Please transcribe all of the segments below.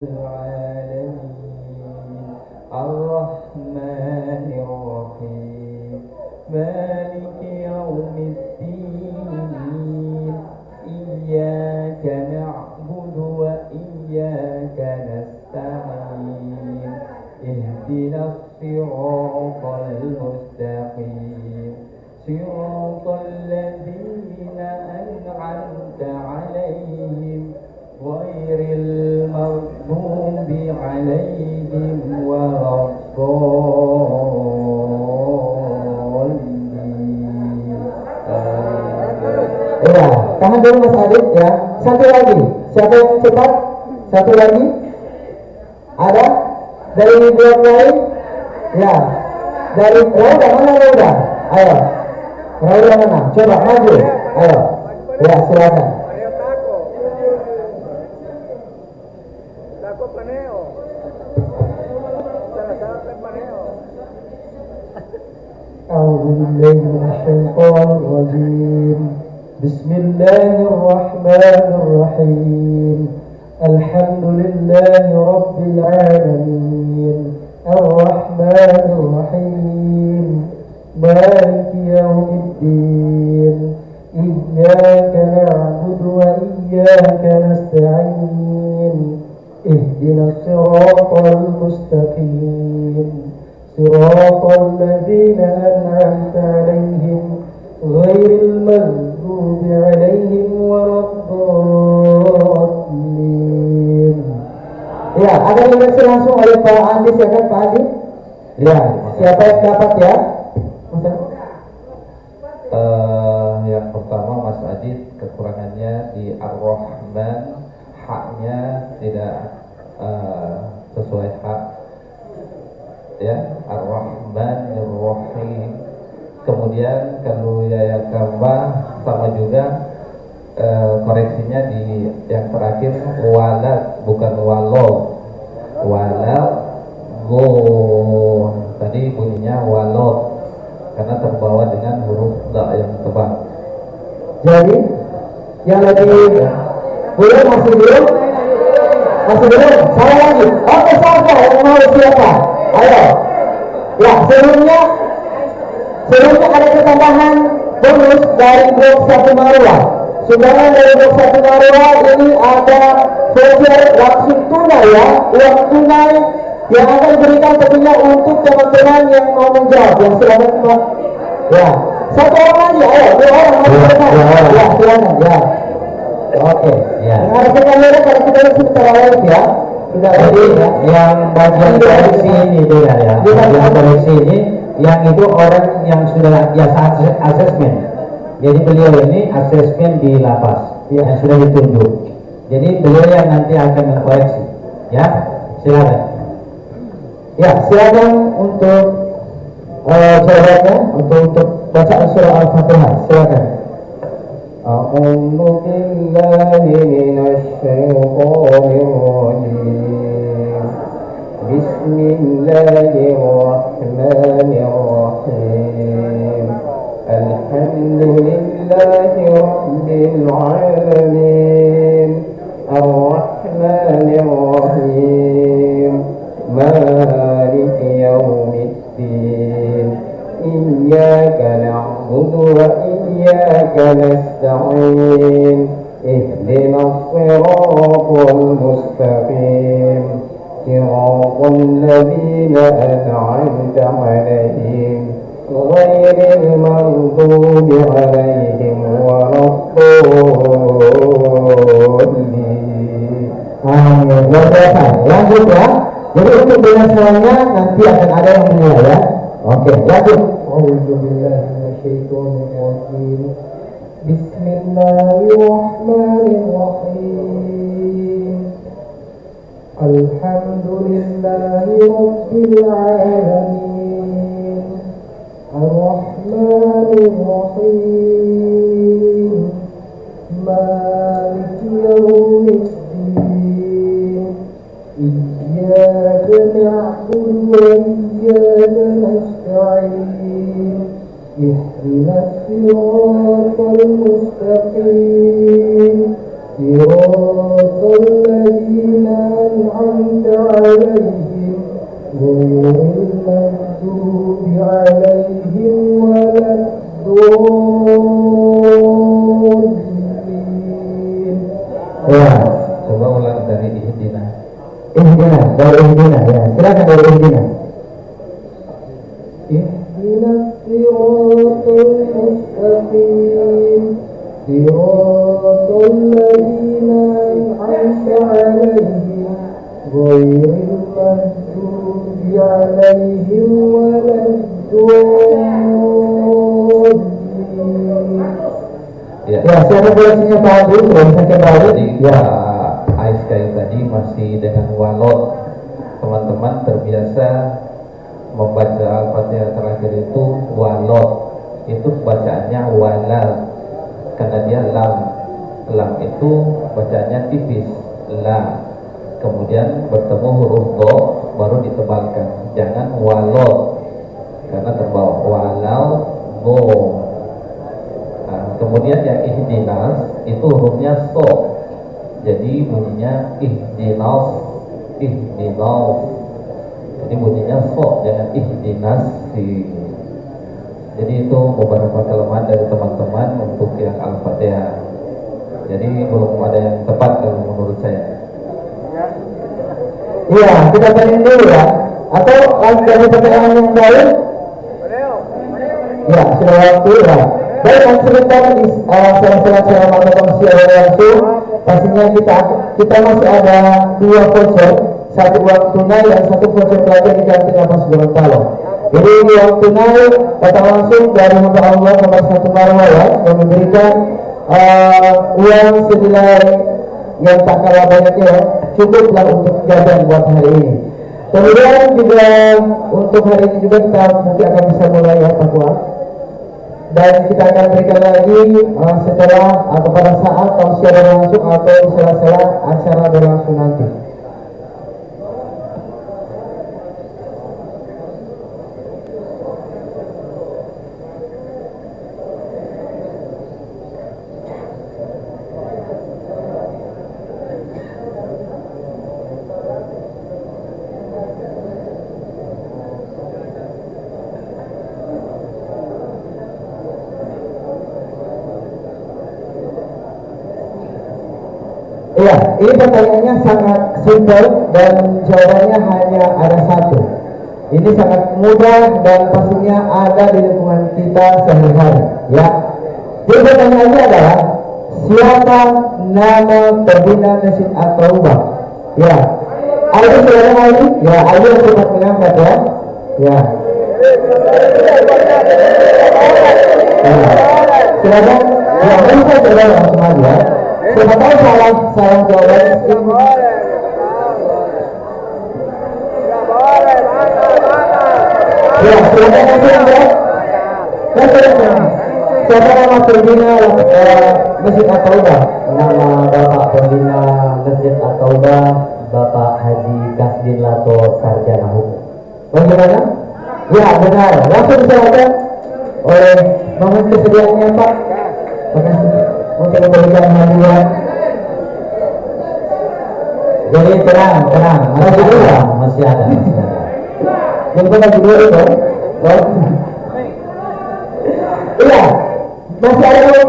العالمين الرحمن الرحيم مالك يوم الدين إياك نعبد وإياك نستعين اهدنا الصراط المستقيم صراط الذين أنعمت عليهم غير المغضوب عليهم ولا الضالين. Ya, tahan dulu Mas Adit ya. Satu lagi, siapa yang cepat? Satu lagi, ada dari blok lain? Ya, dari Rauda mana Rauda? Ayo, Rauda mana? Coba maju, ayo. Ya, silakan. أعوذ بالله من الشيطان الرجيم بسم الله الرحمن الرحيم الحمد لله رب العالمين الرحمن الرحيم مالك يوم الدين إياك نعبد وإياك نستعين اهدنا الصراط المستقيم صراط الذين أنعمت عليهم غير المغضوب عليهم ولا الضالين. Ya, ada yang reaksi langsung oleh Pak Andi, silakan Pak Andi. Ya, siapa yang dapat ya? Yang pertama Mas Adit, kekurangannya di Ar-Rahman, haknya tidak sesuai hak ya, Ar-Rahmanir-Rahim. Kemudian kalau ya Kambah sama juga koreksinya di yang terakhir walad bukan walad, walad go, tadi bunyinya walad karena terbawa dengan huruf da yang tebal. Jadi yang lagi belum, masih belum, saya lagi. Oke, siapa yang mau siapa? Ayo. Ya, sebelumnya ada ketambahan bonus dari blok 1 Marwa. Sumbangan dari blok 1 Marwa ini ada voucher langsung tunai ya, uang tunai yang akan diberikan tentunya untuk teman-teman yang mau menjawab. Yang selamat ya. Satu orang lagi, ayo, 2 orang mau berdekat. Ya, silakan ya. Oke. Ya. Mengarahkan kamera kalau kita lihat sebentar live ya. Tidak jadi ya. Yang bagian koreksi ini beda ya. Bagian koreksi ini yang itu orang yang sudah biasa asesmen. Jadi beliau ini asesmen di lapas ya, yang sudah ditunjuk. Jadi beliau yang nanti akan mengkoreksi. Ya, silakan. Ya, silakan untuk jawabannya untuk bacaan surah Al-Fatihah. Silakan. A'udzu billahi minasyaitonir rajim. Bismillahirrahmanirrahim. Alhamdulillahi rabbil alamin. Ar-Rahmanir Rahim. Maliki yaumiddin. Iyyaka na'budu wa iyyaka nasta'in. Ihdinas siratal mustaqim. صراط الذين أنعمت عليهم غير المغضوب عليهم ولا الضالين. Luar biasa. Lanjut ya. Jadi untuk penjelasannya nanti akan ada yang menilai ya. Oke, lanjut. Bismillahirrahmanirrahim. Bismillahirrahmanirrahim. Alhamdulillahi rabbil alamin. Ar-Rahmanir Rahim. Maliki yaumiddin. Iyyaka na'budu wa iyyaka nasta'in. Ihdinas siratal mustaqim. صراط الذين أنعمت عليهم غير المغضوب عليهم ولا الضالين. Ya, Coba ulang dari ihdina. ihdina, dari ihdina ya. Silakan dari ihdina. اهدنا الصراط المستقيم صراط الذين أنعمت عليهم غير المغضوب عليهم ولا الضالين. Ya. Ya, siapa koleksinya Pak Adi? Sudah bisa kembali? Jadi Ya. ASKI tadi masih dengan walot. Teman-teman terbiasa membaca Al-Fatihah terakhir itu walot. Itu bacaannya walal. Karena dia lam. Lam itu bacaannya tipis. La. Kemudian bertemu huruf do baru ditebalkan. Jangan walot. Karena terbawa walau do. Nah, kemudian yang ihdinas itu hurufnya so. Jadi bunyinya ihdinas. Jadi bunyinya so, jangan ihdinas. Jadi itu beberapa kelemahan dari teman-teman untuk yang Al-Fatihah. Jadi belum ada yang tepat kalau menurut saya. Iya, kita tanya dulu ya. Atau dari pertanyaan yang lain? Ya, sudah waktu ya. Baik, sebentar di saya melakukan siaran langsung. Pastinya kita masih ada 2 voucher, 1 uang tunai dan 1 voucher pelajar di kantin Lapas Gorontalo. Jadi uang tunai datang langsung dari hamba Allah nomor 1 Marwah ya, yang memberikan uang senilai yang tak kalah banyaknya ya, cukuplah untuk jajan buat hari ini. Kemudian juga untuk hari ini juga kita mungkin akan bisa mulai ya Pak Kuat. Dan kita akan berikan lagi setelah atau pada saat tausiah berlangsung atau di sela-sela acara berlangsung nanti. Iya, ini pertanyaannya sangat simpel dan jawabannya hanya ada 1. Ini sangat mudah dan pastinya ada di lingkungan kita sehari-hari. Ya, jadi pertanyaannya adalah siapa nama pembina Masjid At-Taubah? Ya, Aldi silakan Aldi. Ya, Aldi yang cepat mengangkat ya. Ya. Silakan. Ya, bisa coba langsung aja. Siapa tahu salah jawaban ini. Ya, silakan langsung aja. Siapa nama pembina Masjid At-Taubah? Nama Bapak Pembina Masjid At-Taubah Bapak Haji Kasdin Lato Sarjana Hukum. Bagaimana? Ya, benar. Langsung diserahkan oleh mohon kesediaannya Pak. Terima kasih untuk memberikan hadiah. Jadi tenang. Masih ada. Masih ada. Yang lagi dua itu. Iya, masih ada uang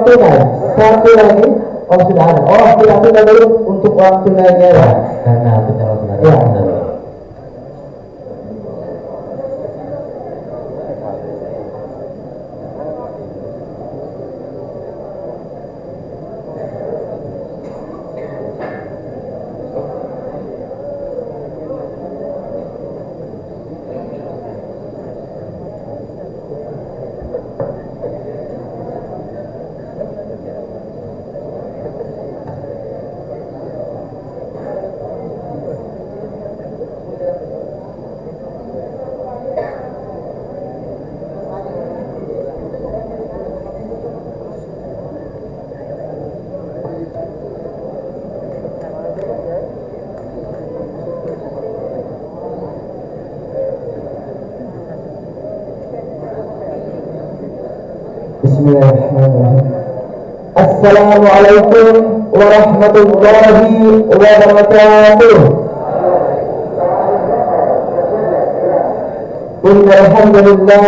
tunai. 1 lagi. Oh sudah ada. Oh kita tunda dulu untuk uang tunainya ya. Karena pencalonan Ya. Bismillahirrahmanirrahim. Assalamualaikum warahmatullahi wabarakatuh. Innal hamdalillah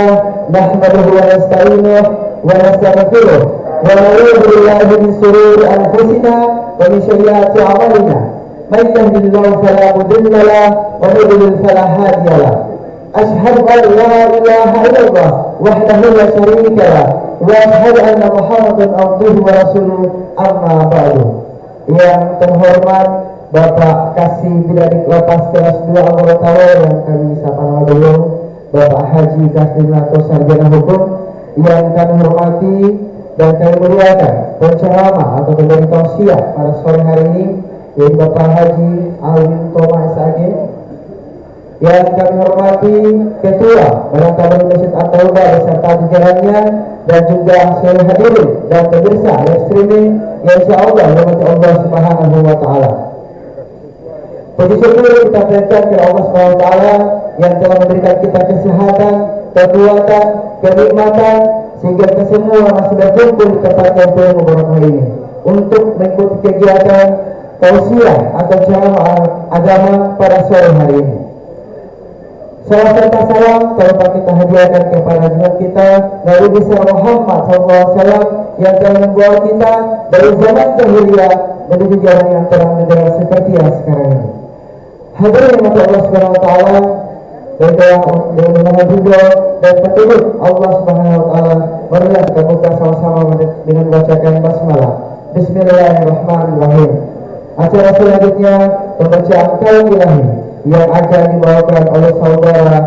nahmaduhu wa nasta'inuhu wa nastaghfiruh wa na'udzu billahi min shururi anfusina wa min sayyiati a'malina. Man yahdihillahu fala mudilla lahu wa man yudlil fala hadiya lahu. Ashhadu an la ilaha illallah wahdahu la syarika lahu wa ashhadu anna Muhammadan abduhu wa rasuluh, amma ba'du. Yang terhormat Bapak Kasih Bidadik Lapas kelas 2 anggota yang kami sapa nama beliau, Bapak Haji Kasdin Lato Sarjana Hukum, yang kami hormati dan kami muliakan penceramah atau pemberi tausiah pada sore hari ini, yaitu Bapak Haji Alvin Thomas SAG, yang kami hormati Ketua Badan Tabligh Masjid At-Taubah beserta jajarannya, dan juga seluruh hadirin dan pemirsa live streaming yang insyaallah dirahmati Allah Subhanahu wa taala. Puji syukur kita panjatkan kepada Allah Subhanahu wa taala yang telah memberikan kita kesehatan, kekuatan, kenikmatan sehingga kita semua masih berkumpul di tempat yang penuh berkah ini untuk mengikuti kegiatan tausiah atau ceramah agama pada sore hari ini. Salam serta salam telah kita hadiahkan kepada junjungan kita Nabi besar Muhammad SAW yang telah membawa kita dari zaman jahiliyah menuju jalan yang terang menderang seperti yang sekarang ini. Hadirin yang Allah Subhanahu wa taala, dengan nama juga dan petunjuk Allah Subhanahu wa taala, marilah kita buka sama-sama dengan membacakan basmalah. Bismillahirrahmanirrahim. Acara selanjutnya pembacaan kalam ilahi yang akan dibawakan oleh saudara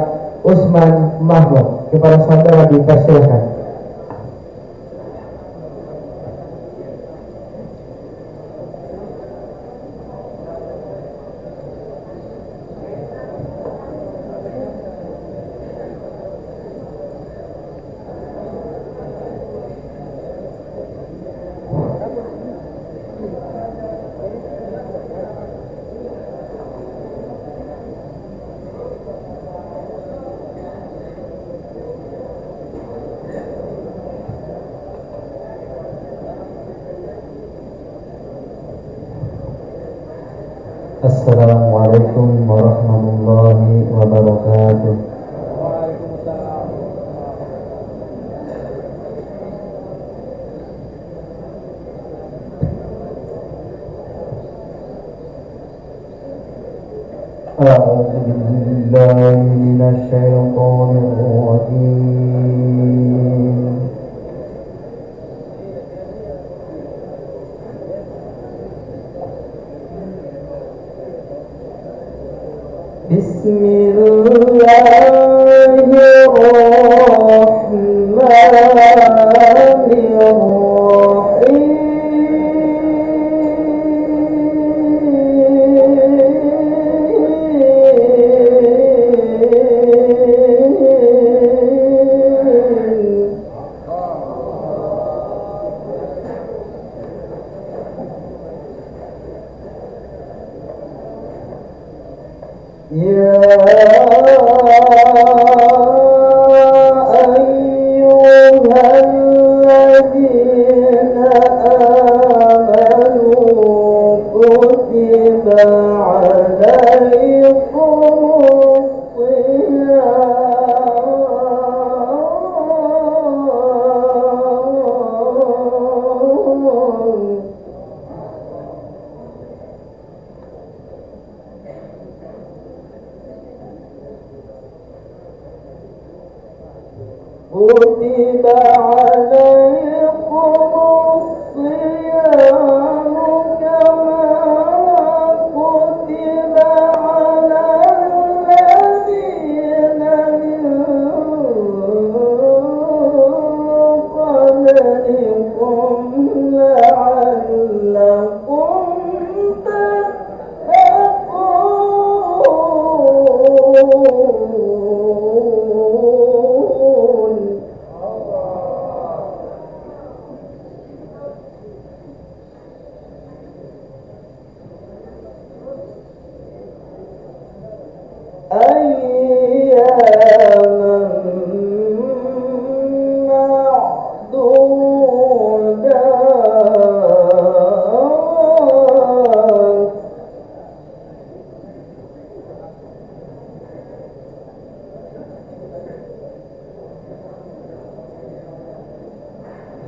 Usman Mahmud. Kepada saudara dipersilakan. Assalamualaikum warahmatullahi wabarakatuh. A'udzu billahi minasy syaithanir rajim.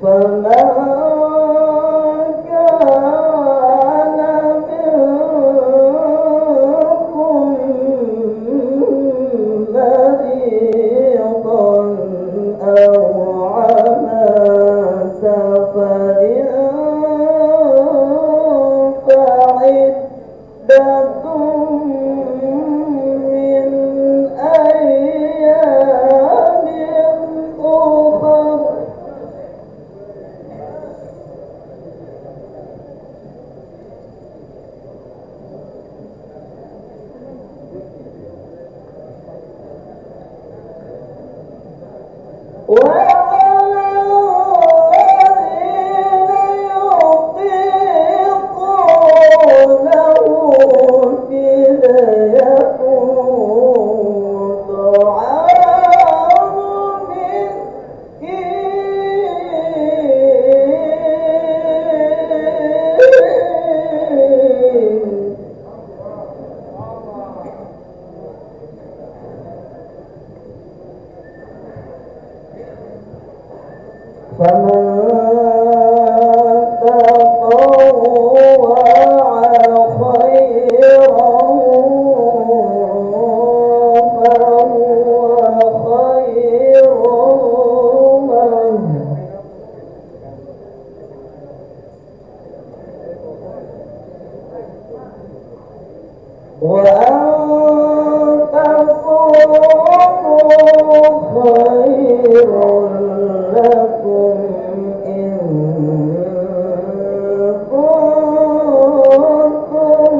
فما كان منكم مريضا أو على سفر فعدة من أيام أخر فمن تطوع خيرا فهو خير له وأن تصوموا خير لكم إن كنتم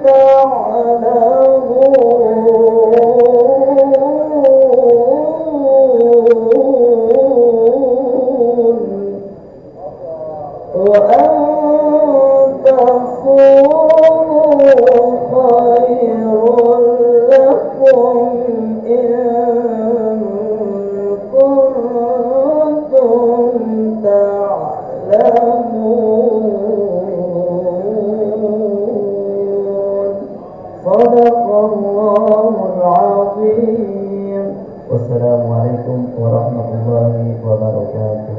تعلمون وأن تصوموا خير لكم إن كنتم تعلمون صدق الله العظيم والسلام عليكم ورحمة الله وبركاته.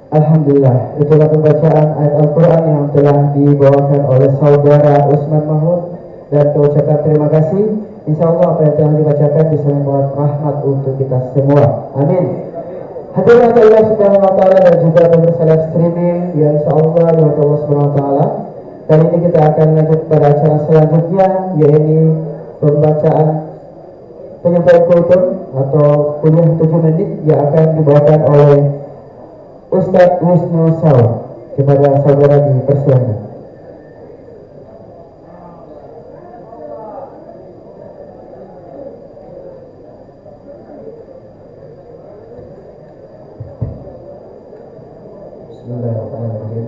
Alhamdulillah, itulah pembacaan ayat Al-Quran yang telah dibawakan oleh saudara Usman Mahmud, dan kita ucapkan terima kasih. Insya Allah apa yang telah dibacakan bisa membawa rahmat untuk kita semua. Amin. Hadirin Allah Subhanahu wa Ta'ala dan juga pemirsa live streaming yang insya Allah dirahmati Allah Subhanahu wa Ta'ala. Kali ini kita akan lanjut pada acara selanjutnya, yaitu pembacaan penyampaian kultum atau kuliah 7 menit yang akan dibawakan oleh Ustadz Wisnu Saw. Kepada saudara dipersilakan. Bismillahirrahmanirrahim.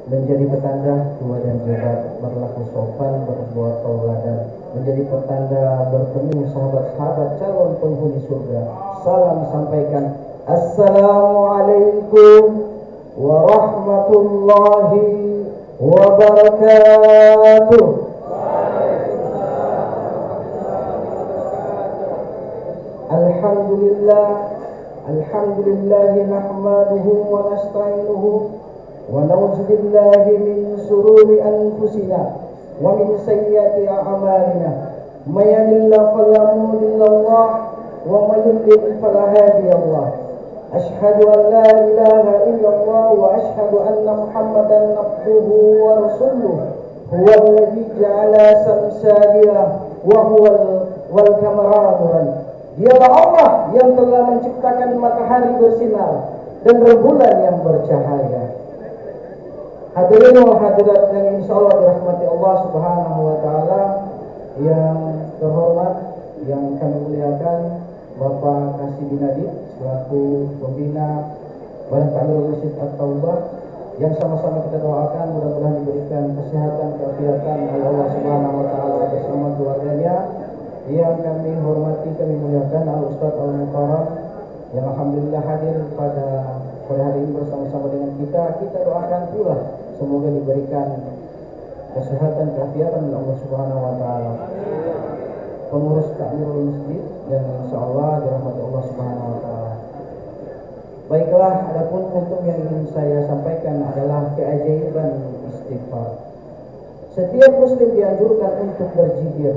Menjadi petanda tua dan jabat, berlaku sopan, berbuat tauladan, menjadi petanda bertemu sahabat-sahabat calon penghuni surga. Salam sampaikan, Assalamualaikum warahmatullahi wabarakatuh. Alhamdulillah, alhamdulillah nahmaduhu wa nasta'inuhu wa na'udzu billahi min sururi anfusina wa min sayyiati a'malina. May yahdihillahu fala mudilla lahu wa may yudlil fala hadiya lahu. Asyhadu an la ilaha illallah wa asyhadu anna Muhammadan abduhu wa rasuluh. Huwa alladhi ja'ala samsadiya wa huwa wal qamara nuran. Dialah Allah yang telah menciptakan matahari bersinar dan rembulan yang bercahaya. Hadirin wa hadirat yang insyaallah dirahmati Allah Subhanahu wa Ta'ala, yang terhormat, yang kami muliakan Bapak Kasih Binadi selaku pembina Badan Ta'mirul Masjid At-Taubah, yang sama-sama kita doakan mudah-mudahan diberikan kesehatan, keafiatan oleh Allah Subhanahu wa Ta'ala bersama keluarganya. Yang kami hormati, kami muliakan Al-Ustadz Al-Mukarram yang alhamdulillah hadir pada sore hari ini bersama-sama dengan kita. Kita doakan pula semoga diberikan kesehatan, keafiatan oleh Allah Subhanahu wa Ta'ala. pengurus takmirul masjid yang insyaallah dirahmati Allah Subhanahu wa taala. Baiklah, adapun hukum yang ingin saya sampaikan adalah keajaiban istighfar. Setiap muslim dianjurkan untuk berzikir,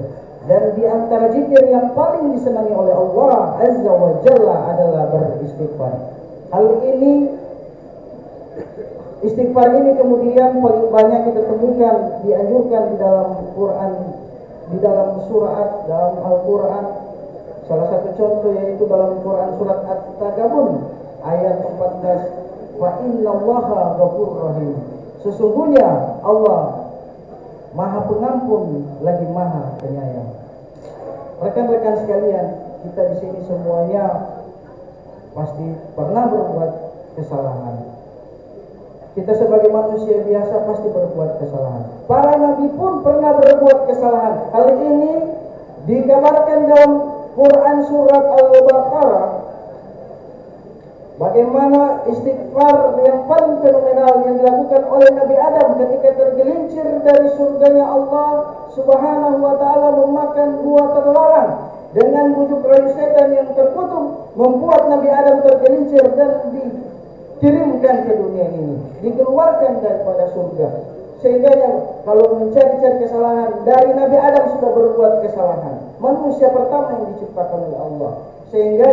dan di antara zikir yang paling disenangi oleh Allah Azza wa Jalla adalah beristighfar. Hal ini, istighfar ini kemudian paling banyak kita temukan dianjurkan di dalam Quran, di dalam surat, dalam Al-Quran. Salah satu contoh yaitu dalam Quran surat At-Tagabun ayat 14, wa innallaha ghafurur rahim. Sesungguhnya Allah Maha Pengampun lagi Maha Penyayang. Rekan-rekan sekalian, kita di sini semuanya pasti pernah berbuat kesalahan. Kita sebagai manusia biasa pasti berbuat kesalahan. Para nabi pun pernah berbuat kesalahan. Hal ini dikabarkan dalam Quran surat Al-Baqarah, bagaimana istighfar yang paling fenomenal yang dilakukan oleh Nabi Adam ketika tergelincir dari surganya Allah Subhanahu wa taala memakan buah terlarang. Dengan bujuk rayu setan yang terkutuk membuat Nabi Adam tergelincir dan dikirimkan ke dunia ini, dikeluarkan daripada surga. Sehingga kalau mencari-cari kesalahan, dari Nabi Adam sudah berbuat kesalahan, manusia pertama yang diciptakan oleh Allah. Sehingga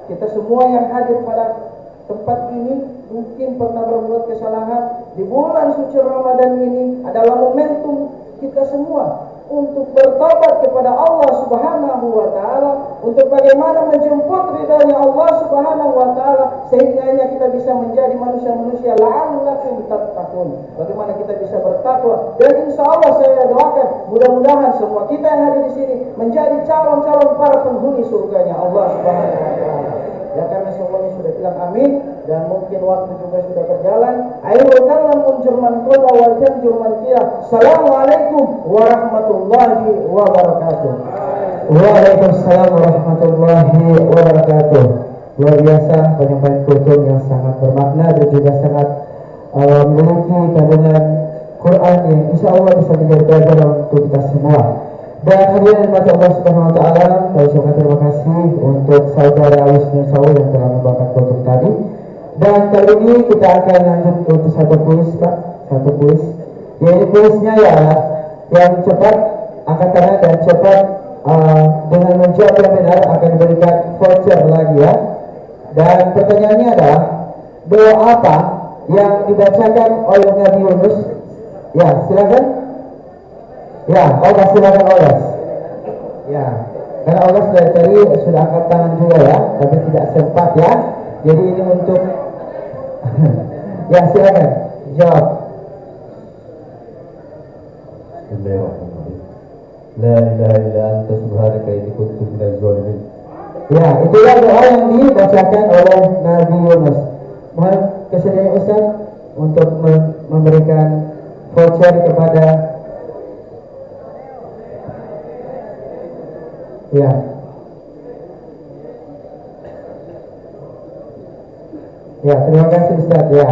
kita semua yang hadir pada tempat ini mungkin pernah berbuat kesalahan. Di bulan suci Ramadan ini adalah momentum kita semua untuk bertobat kepada Allah Subhanahu wa taala, untuk bagaimana menjemput ridhanya Allah Subhanahu wa taala, sehingga kita bisa menjadi manusia-manusia la'allakum tattaqun. Bagaimana kita bisa bertakwa, dan insyaallah saya doakan mudah-mudahan semua kita yang hadir di sini menjadi calon-calon para penghuni surganya Allah Subhanahu wa taala. Ya, karena semuanya sudah bilang amin, dan mungkin waktu juga sudah berjalan. Ayo kalam Jerman Koda wal Jerman Kia. Assalamualaikum warahmatullahi wabarakatuh. Waalaikumsalam warahmatullahi wabarakatuh. Luar biasa penyampaian kultum yang sangat bermakna dan juga sangat memiliki kandungan Quran yang insya Allah bisa menjadi pelajaran untuk kita semua. Dan hadirin mata Allah Subhanahu wa taala, saya ucapkan terima kasih untuk saudara Wisnu Saul yang telah membawakan kultum tadi. Dan kali ini kita akan lanjut untuk satu kuis, Pak, satu kuis. Yaitu kuisnya ya yang cepat angkat tangan dan cepat dengan menjawab yang benar akan diberikan voucher lagi ya. Dan pertanyaannya adalah doa apa yang dibacakan oleh Nabi Yunus? Ya, silakan. Ya, Ogas silakan Ogas. Ya, karena Ogas dari tadi sudah angkat tangan juga ya, tapi tidak sempat ya. Jadi ini untuk ya silakan jawab. Bismillahirrahmanirrahim. La ilaha illa anta subhanaka inni kuntu minaz zalimin. Ya, itulah doa yang dibacakan oleh Nabi Yunus. Mohon kesediaan Ustaz untuk memberikan voucher kepada ya. Ya, terima kasih Ustaz ya.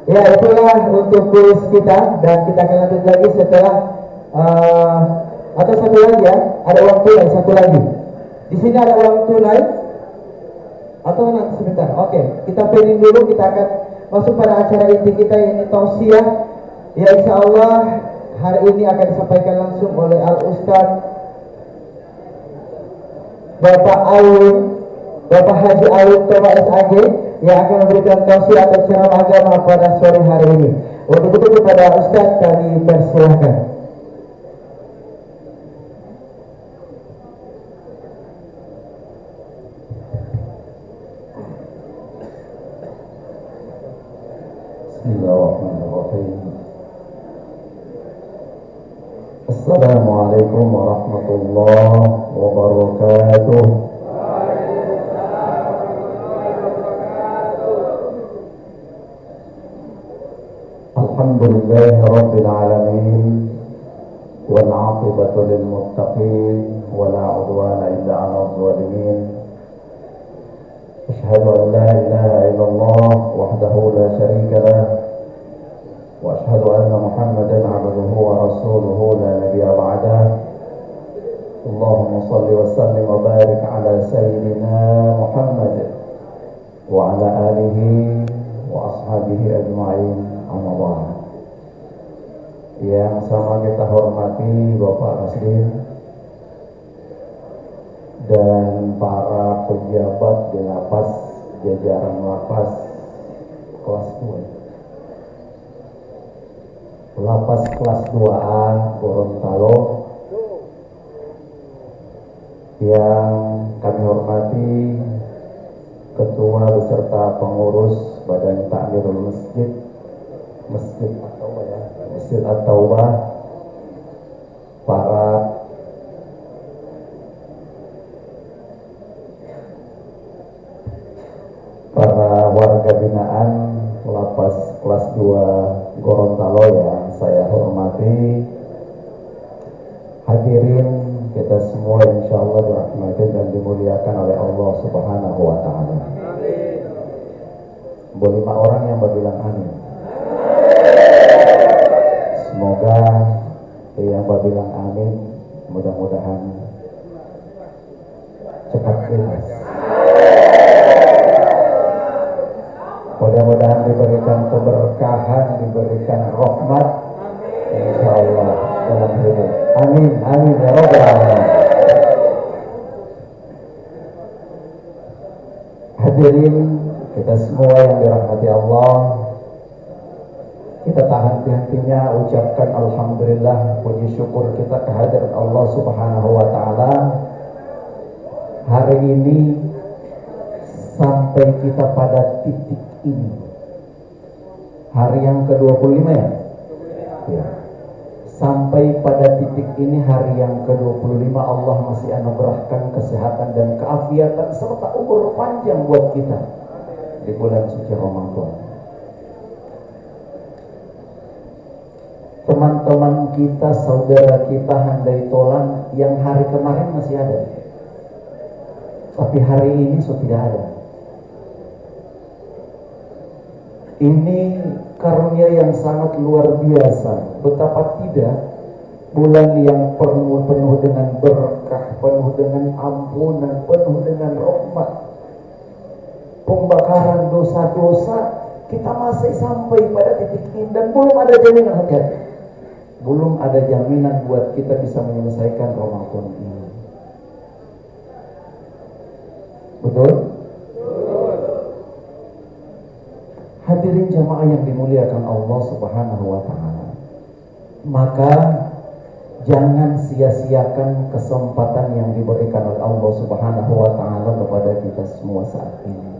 Ya, itulah untuk kuis kita, dan kita akan lanjut lagi setelah atau satu lagi ya, ada uang tunai satu lagi. Di sini ada uang tunai atau nanti sebentar. Oke, kita pilih dulu, kita akan masuk pada acara inti kita ini tausiah. Ya, insya Allah hari ini akan disampaikan langsung oleh Al-Ustaz Bapak Haji Ayun Toma SAG yang akan memberikan tausiah atau ceramah agama pada sore hari ini. Untuk itu kepada Ustaz kami persilahkan. Bismillahirrahmanirrahim. Assalamualaikum warahmatullahi wabarakatuh. Alhamdulillahi rabbil alamin, wal 'aqibatu lil muttaqin, wala 'udwana illa 'alal zalimin. Asyhadu an la ilaha illallah wahdahu la syarika lah, wa asyhadu anna Muhammadan 'abduhu wa rasuluhu la nabiyya ba'dah. Allahumma salli wa sallim wa barik ala sayyidina Muhammad wa ala alihi wa ashabihi ajma'in, amma ba'd. Yang sama kita hormati Bapak Kasdin dan para pejabat di lapas, jajaran lapas kelas 2, lapas kelas 2A Gorontalo, yang kami hormati Ketua beserta pengurus Badan Takmirul Masjid At-Taubah, para warga binaan lapas kelas 2 Gorontalo yang saya hormati, hadirin kita semua insyaallah dirahmati dan dimuliakan oleh Allah Subhanahu wa taala. Boleh 5 orang yang berbilang amin. Semoga yang berbilang amin mudah-mudahan cepat bebas. Mudah-mudahan diberikan keberkahan, diberikan rahmat, insyaallah dalam hidup. Amin, amin ya rabbal alamin. Hadirin kita semua yang dirahmati Allah, kita tahan hati-hatinya ucapkan alhamdulillah, puji syukur kita kehadiran Allah Subhanahu wa taala. Hari ini sampai kita pada titik ini, hari yang ke-25 ya? Ya. Sampai pada titik ini, hari yang ke-25, Allah masih anugerahkan kesehatan dan keafiatan serta umur panjang buat kita di bulan suci Ramadan. Teman-teman kita, saudara kita handai tolan yang hari kemarin masih ada, tapi hari ini sudah tidak ada. Ini karunia yang sangat luar biasa. Betapa tidak, bulan yang penuh dengan berkah, penuh dengan ampunan, penuh dengan rahmat, pembakaran dosa-dosa, kita masih sampai pada titik ini dan belum ada jaminan, hati-hati, belum ada jaminan buat kita bisa menyelesaikan Ramadan ini. Betul? Hadirin jamaah yang dimuliakan Allah Subhanahu wa taala, maka jangan sia-siakan kesempatan yang diberikan oleh Allah Subhanahu wa taala kepada kita semua saat ini.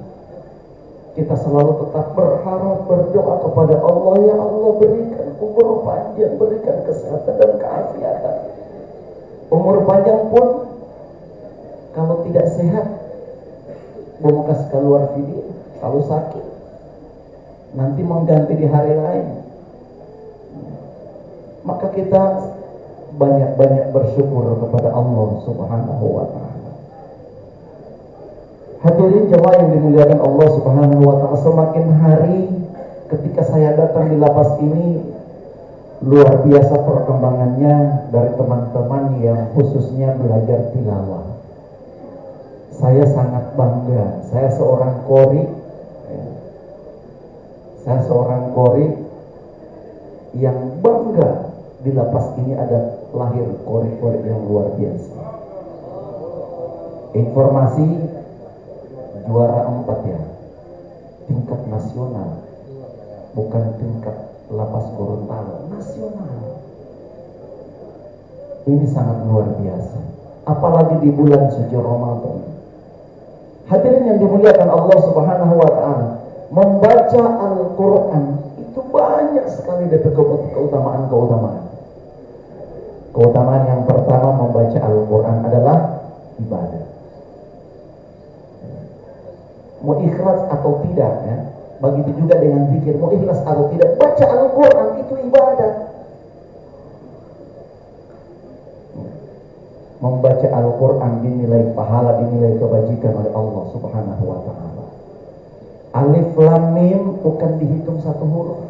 Kita selalu tetap berharap, berdoa kepada Allah, ya Allah berikan umur panjang, berikan kesehatan dan keafiatan. Umur panjang pun kalau tidak sehat, mau kasih keluar video, kalau sakit nanti mengganti di hari lain. Maka kita banyak-banyak bersyukur kepada Allah Subhanahu wa taala. Hadirin jemaah yang dimuliakan Allah Subhanahu wa taala, semakin hari ketika saya datang di lapas ini, luar biasa perkembangannya dari teman-teman yang khususnya belajar tilawah. Saya sangat bangga. Saya seorang qori yang bangga di lapas ini ada lahir qori-qori yang luar biasa. Informasi juara 4 ya, tingkat nasional, bukan tingkat lapas Gorontalo, nasional. Ini sangat luar biasa, apalagi di bulan suci Ramadan. Hadirin yang dimuliakan Allah Subhanahu wa taala, membaca Al-Quran itu banyak sekali dari keutamaan-keutamaan. Keutamaan yang pertama, membaca Al-Quran adalah ibadah. Mau ikhlas atau tidak ya, begitu juga dengan zikir, mau ikhlas atau tidak, baca Al-Quran itu ibadah. Membaca Al-Quran dinilai pahala, dinilai kebajikan oleh Allah Subhanahu wa ta'ala. Alif lam mim bukan dihitung satu huruf,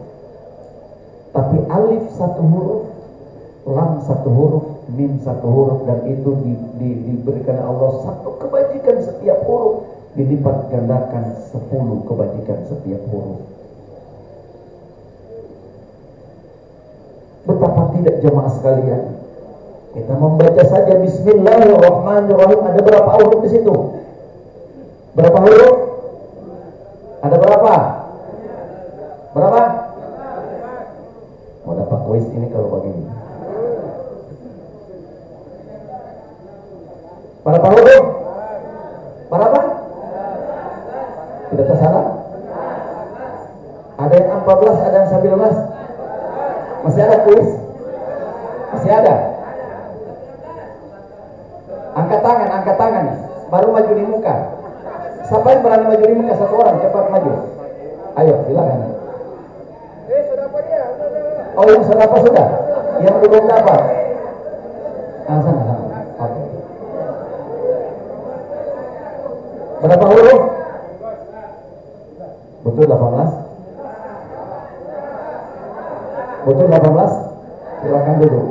tapi alif satu huruf, lam satu huruf, mim satu huruf, dan itu diberikan Allah satu kebajikan setiap huruf, dilipat gandakan 10 kebajikan setiap huruf. Betapa tidak jemaah sekalian, kita membaca saja Bismillahirrahmanirrahim, ada berapa huruf di situ? Berapa huruf? Ada berapa? Berapa? Mau dapat kuis ini kalau begini. Berapa huruf? Berapa? Tidak tersalah? Ada yang 14, ada yang 19. Masih ada kuis? Masih ada? Angkat tangan. Baru maju di muka. Siapa yang berani maju di muka? Satu orang, cepat maju. Ayo, silakan. Oh, yang sudah apa sudah? Yang belum dapat? Sana. Oke. Berapa huruf? Betul 18? Betul 18? Silakan duduk.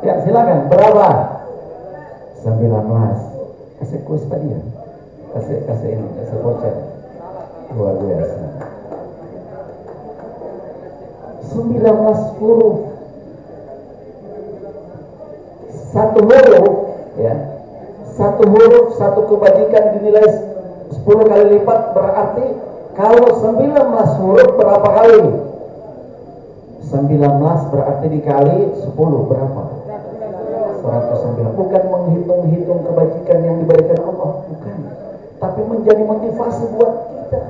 Ya, silakan. Berapa? 19. Kasih kuis tadi ya. Kasih voucher. Luar biasa. 19 huruf. Satu huruf, ya. Satu huruf, satu kebajikan dinilai 10 kali lipat, berarti kalau 19 huruf berapa kali? 19 berarti dikali 10 berapa? 109. Bukan menghitung-hitung kebajikan yang diberikan Allah, bukan. Tapi menjadi motivasi buat kita.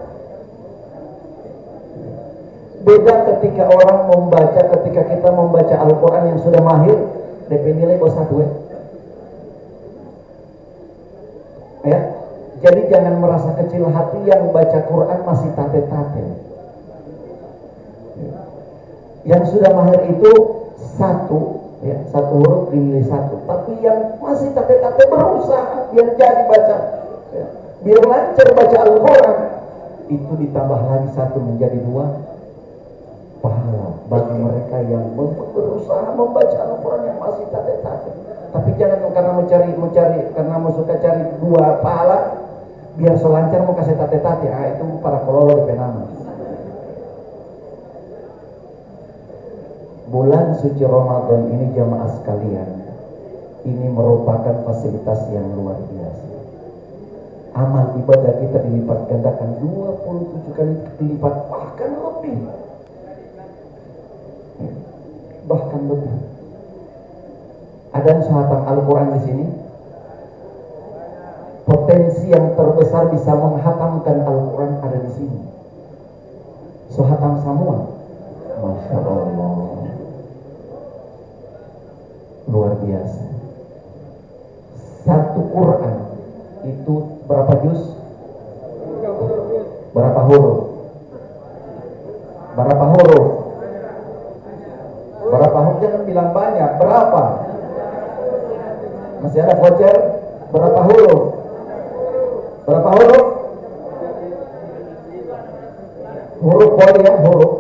Beda ketika orang membaca, ketika kita membaca Al-Quran yang sudah mahir, DP nilai bos 1 ya. Jadi jangan merasa kecil hati yang baca Quran masih tate-tate. Yang sudah mahir itu satu huruf dinilai 1. Tapi yang masih tate-tate berusaha biar jadi baca, ya, biar lancar baca Al-Quran, itu ditambah lagi 1 menjadi 2 pahala bagi mereka yang berusaha membaca Al-Quran yang masih tate-tate. Tapi jangan karena karena mau suka cari 2 pahala, biar selancar mau kasih tate-tate. Itu para kololo di penama. Bulan suci Ramadan ini jamaah sekalian, ini merupakan fasilitas yang luar biasa. Amal ibadah kita dilipat gandakan 27 kali lipat, bahkan lebih. Ada yang khatam Al-Quran di sini. Potensi yang terbesar bisa menghatamkan Al-Quran ada di sini. Khatam semua, masya Allah, luar biasa. Satu Quran itu berapa juz? Berapa huruf? Berapa huruf? Berapa huruf? Jangan bilang banyak. Berapa? Masih ada voucher? Berapa huruf? Berapa huruf? Huruf boleh ya, huruf.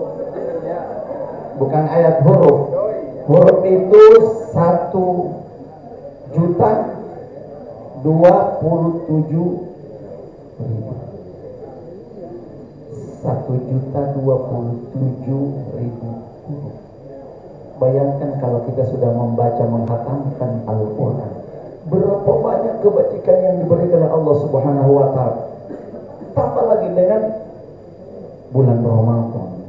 Bukan ayat huruf. Huruf itu 1.027.000. 1.027.000 huruf. Bayangkan kalau kita sudah membaca, menghatamkan Al-Quran, berapa banyak kebajikan yang diberikan oleh Allah Subhanahu wa Ta'ala. Tambah lagi dengan bulan Ramadan.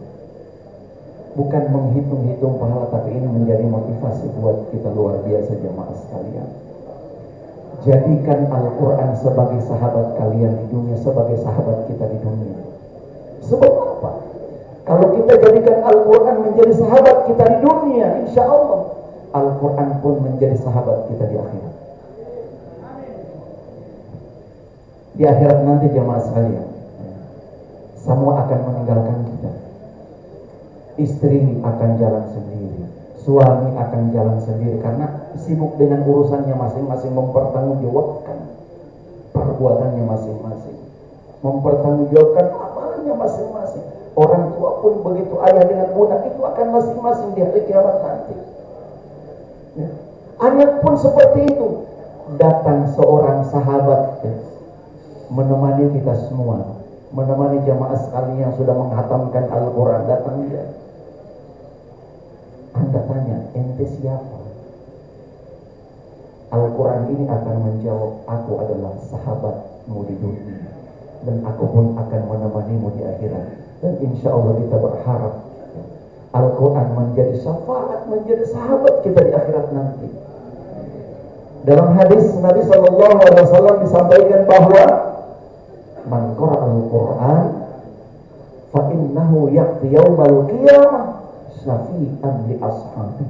Bukan menghitung-hitung pahala, tapi ini menjadi motivasi buat kita luar biasa jemaah sekalian. Jadikan Al-Quran sebagai sahabat kalian di dunia, sebagai sahabat kita di dunia. Sebab apa? Kalau kita jadikan Al-Quran menjadi sahabat kita di dunia, insya Allah Al-Quran pun menjadi sahabat kita di akhirat. Di akhirat nanti jemaah sekalian, semua akan meninggalkan kita. Istri akan jalan sendiri, suami akan jalan sendiri, karena sibuk dengan urusannya masing-masing, mempertanggungjawabkan perbuatannya masing-masing, mempertanggungjawabkan amalnya masing-masing. Orang tua pun begitu, ayah dengan bunda itu akan masing-masing di hari kiamat nanti. Ya. Anak pun seperti itu. Datang seorang sahabat menemani kita semua, menemani jamaah sekalian yang sudah menghatamkan Al-Quran. Datang dia. Anda tanya, ente siapa? Al-Quran ini akan menjawab, aku adalah sahabatmu di dunia, dan aku pun akan menemanimu di akhirat. Dan insya Allah kita berharap Al-Quran menjadi syafaat, menjadi sahabat kita di akhirat nanti. Dalam hadis Nabi SAW disampaikan bahwa man qara'a al-Quran fa innahu ya'ti yaumal qiyamah syafi'an li ashabi.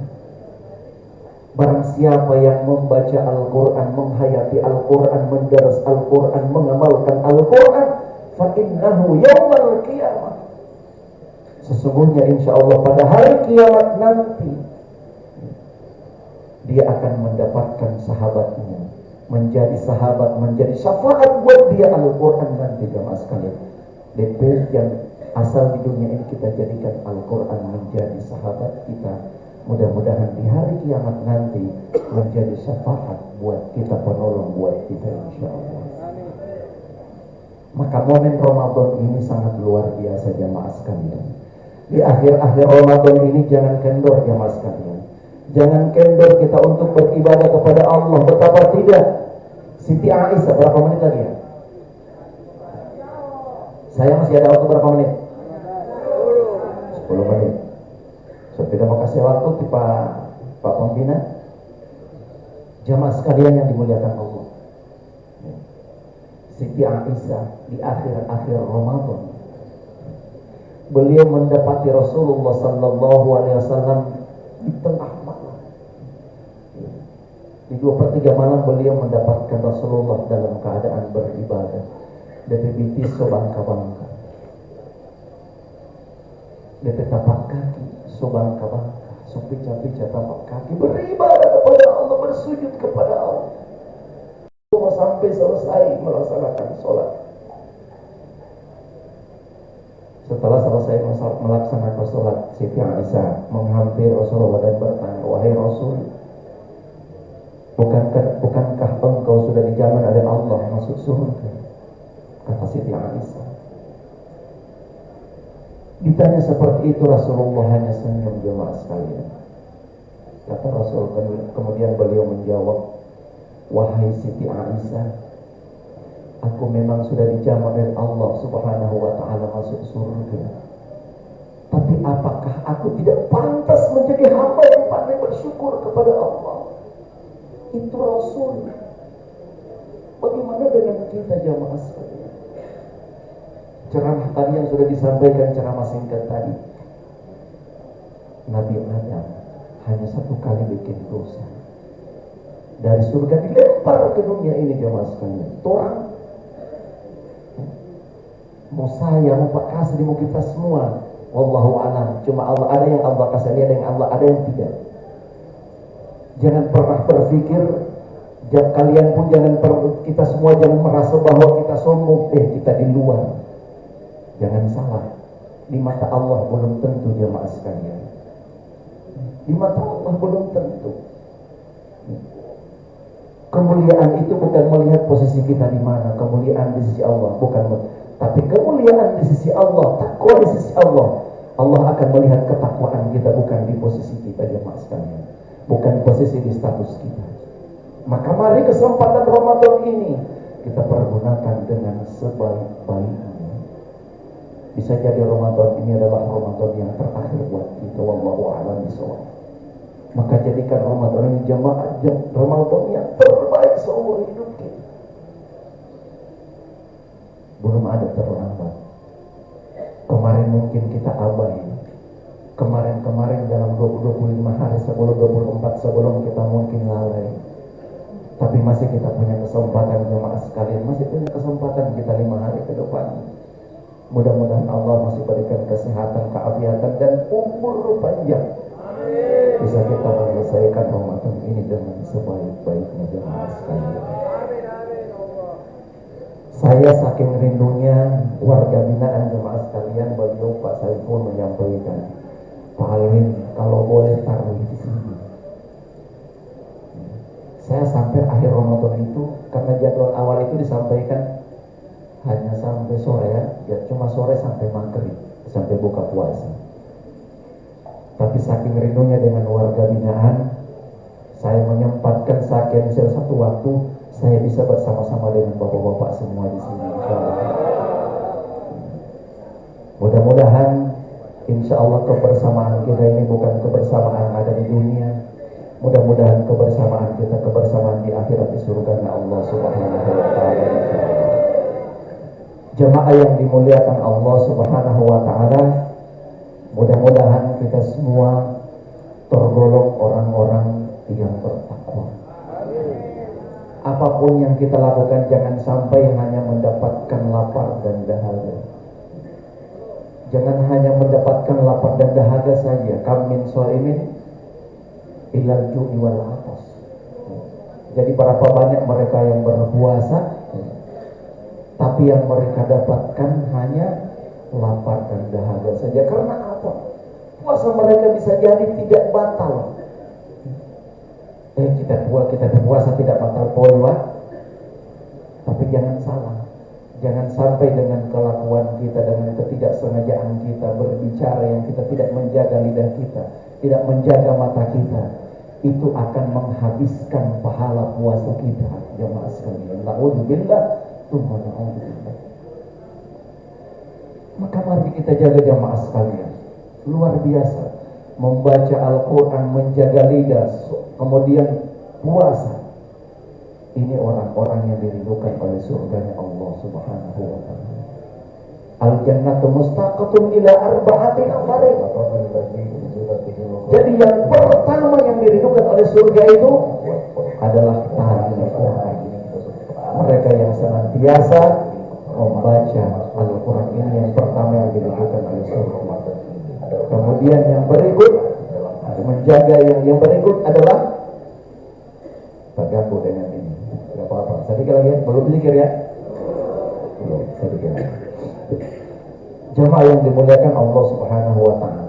Barang siapa yang membaca Al-Quran, menghayati Al-Quran, mendaras Al-Quran, mengamalkan Al-Quran, fa innahu yaumal qiyamah, sesungguhnya insya Allah pada hari kiamat nanti dia akan mendapatkan sahabatnya, menjadi sahabat, menjadi syafaat buat dia Al-Quran nanti. Jamaah sekalian, DP yang asal di dunia ini kita jadikan Al-Quran menjadi sahabat kita. Mudah-mudahan di hari kiamat nanti menjadi syafaat buat kita, penolong buat kita insya Allah. Maka momen Ramadan ini sangat luar biasa jamaah sekalian. Di akhir-akhir Ramadan ini jangan kendor jamaah sekalian. Jangan kendor kita untuk beribadah kepada Allah. Betapa tidak. Siti Aisyah berapa menit lagi ya? Saya masih ada waktu berapa menit? 10 menit. Saya tidak mau kasih waktu di Pak Pembina. Jamaah sekalian yang dimuliakan Allah, Siti Aisyah di akhir-akhir Ramadan, beliau mendapati Rasulullah sallallahu alaihi wasallam di tengah malam. Di 2/3 malam beliau mendapatkan Rasulullah dalam keadaan beribadah. Dari bitis sobangka-bangka, dari tapak kaki sobangka-bangka, sopica-pica tapak kaki, beribadah kepada Allah, bersujud kepada Allah sampai selesai melaksanakan sholat. Setelah selesai melaksanakan sholat, Siti Aisyah menghampiri Rasulullah dan bertanya, wahai Rasul, bukankah engkau sudah dijamin oleh Allah masuk surga? Kata Siti Aisyah. Ditanya seperti itu, Rasulullah hanya senyum jemaah sekalian. Kata Rasul, kemudian beliau menjawab, wahai Siti Aisyah, aku memang sudah dijamin oleh Allah Subhanahu wa ta'ala masuk surga. Tapi apakah aku tidak pantas menjadi hamba yang pandai bersyukur kepada Allah? Itu Rasul. Bagaimana dengan kita jamaah sekalian? Ceramah tadi yang sudah disampaikan, ceramah singkat tadi, Nabi Adam hanya 1 kali bikin dosa, dari surga dilempar ke dunia ini jamaah sekalian. Torang mau saya, mau Pak Kasri, mau kita semua, wallahu alam. Cuma Allah, ada yang Allah kasih, ada yang Allah, ada yang tidak. Jangan pernah berpikir, kalian pun kita semua jangan merasa bahwa kita sombong, kita di luar. Jangan salah, di mata Allah belum tentu jemaah sekalian. Di mata Allah belum tentu. Kemuliaan itu bukan melihat posisi kita di mana. Kemuliaan di sisi Allah bukan, tapi kemuliaan di sisi Allah, takwa di sisi Allah. Allah akan melihat ketakwaan kita, bukan di posisi kita jemaah sekalian, bukan posisi di status kita. Maka mari kesempatan Ramadan ini kita pergunakan dengan sebaik-baiknya. Bisa jadi Ramadan ini adalah Ramadan yang terakhir buat kita, wallahu a'lam bishawab. Maka jadikan Ramadan ini jamaah Ramadan yang terbaik seumur hidup kita. Belum ada terlambat. Kemarin mungkin kita abai. Kemarin dalam 25 hari sebelum 24 sebelum kita mungkin lalai. Tapi masih kita punya kesempatan jemaah sekalian, masih punya kesempatan kita 5 hari ke depan. Mudah-mudahan Allah masih berikan kesehatan, keafiatan, dan umur panjang. Bisa kita menyelesaikan Ramadan ini dengan sebaik-baiknya jemaah sekalian. Saya saking rindunya warga binaan jemaah sekalian, beliau Pak disampaikan hanya sampai sore ya cuma sore sampai maghrib, sampai buka puasa. Tapi saking rindunya dengan warga binaan, saya menyempatkan sekian satu waktu saya bisa bersama-sama dengan bapak-bapak semua di sini, insyaallah. Mudah-mudahan insyaallah kebersamaan kita ini bukan kebersamaan ada di dunia. Mudah-mudahan kebersamaan kita kebersamaan di akhirat di surga Allah Subhanahu wa taala. Jemaah yang dimuliakan Allah Subhanahu wa taala, mudah-mudahan kita semua tergolong orang-orang yang bertakwa. Apapun yang kita lakukan jangan sampai hanya mendapatkan lapar dan dahaga. Jangan hanya mendapatkan lapar dan dahaga saja. Kam min shaimin ilal ju'i wal atas. Jadi berapa banyak mereka yang berpuasa, tapi yang mereka dapatkan hanya lapar dan dahaga saja. Karena apa? Puasa mereka bisa jadi tidak batal. Kita berpuasa tidak batal pola, tapi jangan salah. Jangan sampai dengan kelakuan kita, dengan ketidaksengajaan kita berbicara yang kita tidak menjaga lidah kita, tidak menjaga mata kita, itu akan menghabiskan pahala puasa kita. Jemaah sekalian, na'udzubillah, tsumma na'udzubillah. Maka mari kita jaga jemaah sekalian. Luar biasa membaca Al-Quran, menjaga lidah, kemudian puasa. Ini orang-orang yang dirindukan oleh surganya Allah Subhanahu wa ta'ala. Al-jannatu mustaqatun ila arba'atin amarin. Jadi yang pertama yang dirindukan oleh surga itu adalah tahlilan Quran. Mereka yang senantiasa membaca Al-Quran, ini yang pertama yang dirindukan oleh surga. Kemudian yang berikut menjaga yang berikut adalah terganggu dengan ini. Tidak apa-apa. Saya pikir lagi, belum zikir ya? Belum, saya pikir. Jemaah yang dimuliakan Allah Subhanahu wa ta'ala.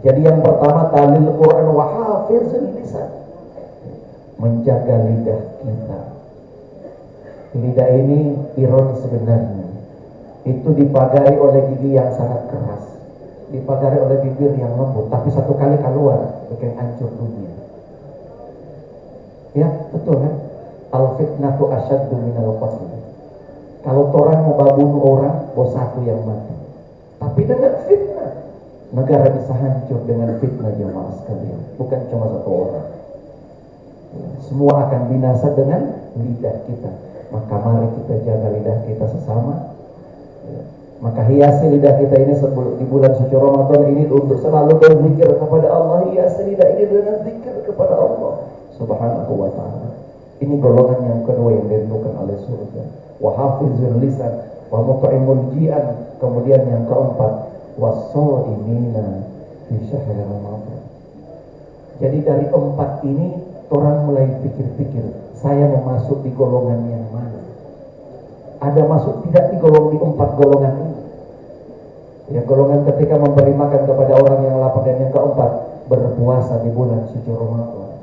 Jadi yang pertama tahlil Quran wa hafizul lisan. Menjaga lidah kita. Lidah ini ironis sebenarnya. Itu dipagari oleh gigi yang sangat keras, dipagari oleh bibir yang lembut, tapi satu kali keluar bikin hancur dunia. Ya, betul kan? Al-fitnatu asyaddu minal qatl. Kalau orang mau bunuh orang, satu yang mati. Tapi dengan fitnah, negara bisa hancur dengan fitnah jemaah sekalian. Bukan cuma satu orang. Semua akan binasa dengan lidah kita. Maka mari kita jaga lidah kita sesama. Maka hiasi lidah kita ini di bulan suci Ramadan ini untuk selalu berzikir kepada Allah. Hiasi lidah ini dengan zikir kepada Allah Subhanahu wa ta'ala. Ini golongan yang kedua yang dirindukan oleh surga. Wa hafizul lisan wa mut'imul ji'an. Kemudian yang keempat, was-shaimina fi syahr Ramadan. Jadi dari empat ini orang mulai pikir-pikir, saya mau masuk di golongan yang mana? Ada masuk tidak di empat golongan ini? Ya, golongan ketika memberi makan kepada orang yang lapar, dan yang keempat berpuasa di bulan suci Ramadan.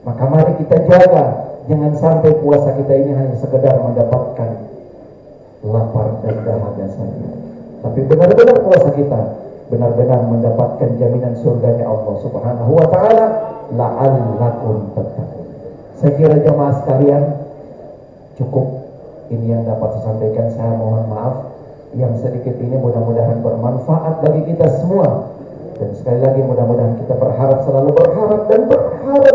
Maka mari kita jaga, jangan sampai puasa kita ini hanya sekedar mendapatkan lapar dan dahaga saja, tapi benar-benar puasa kita benar-benar mendapatkan jaminan surganya Allah Subhanahu wa ta'ala. La'allakum tattaqun. Saya kira jemaah sekalian cukup ini yang dapat saya sampaikan. Saya mohon maaf yang sedikit ini, mudah-mudahan bermanfaat bagi kita semua. Dan sekali lagi mudah-mudahan kita selalu berharap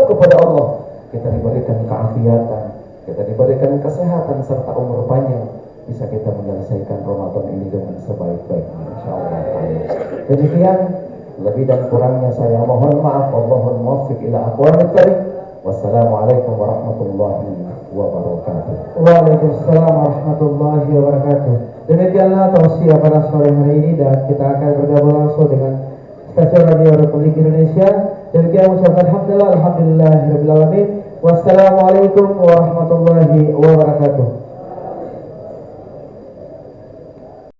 kepada Allah. Kita diberikan keafiatan, kita diberikan kesehatan serta umur panjang, bisa kita menyelesaikan Ramadan ini dengan sebaik-baiknya insyaallah. Demikian, lebih dan kurangnya saya mohon maaf. Allahul muwaffiq ila aqwamit thariq. Wassalamualaikum warahmatullahi wabarakatuh. Waalaikumsalam warahmatullahi wabarakatuh. Demikianlah tausiah pada sore hari ini, dan kita akan bergabung langsung dengan stasiun radio Republik Indonesia. Demikian ucapkan alhamdulillahirabbil alamin. Wassalamualaikum warahmatullahi wabarakatuh.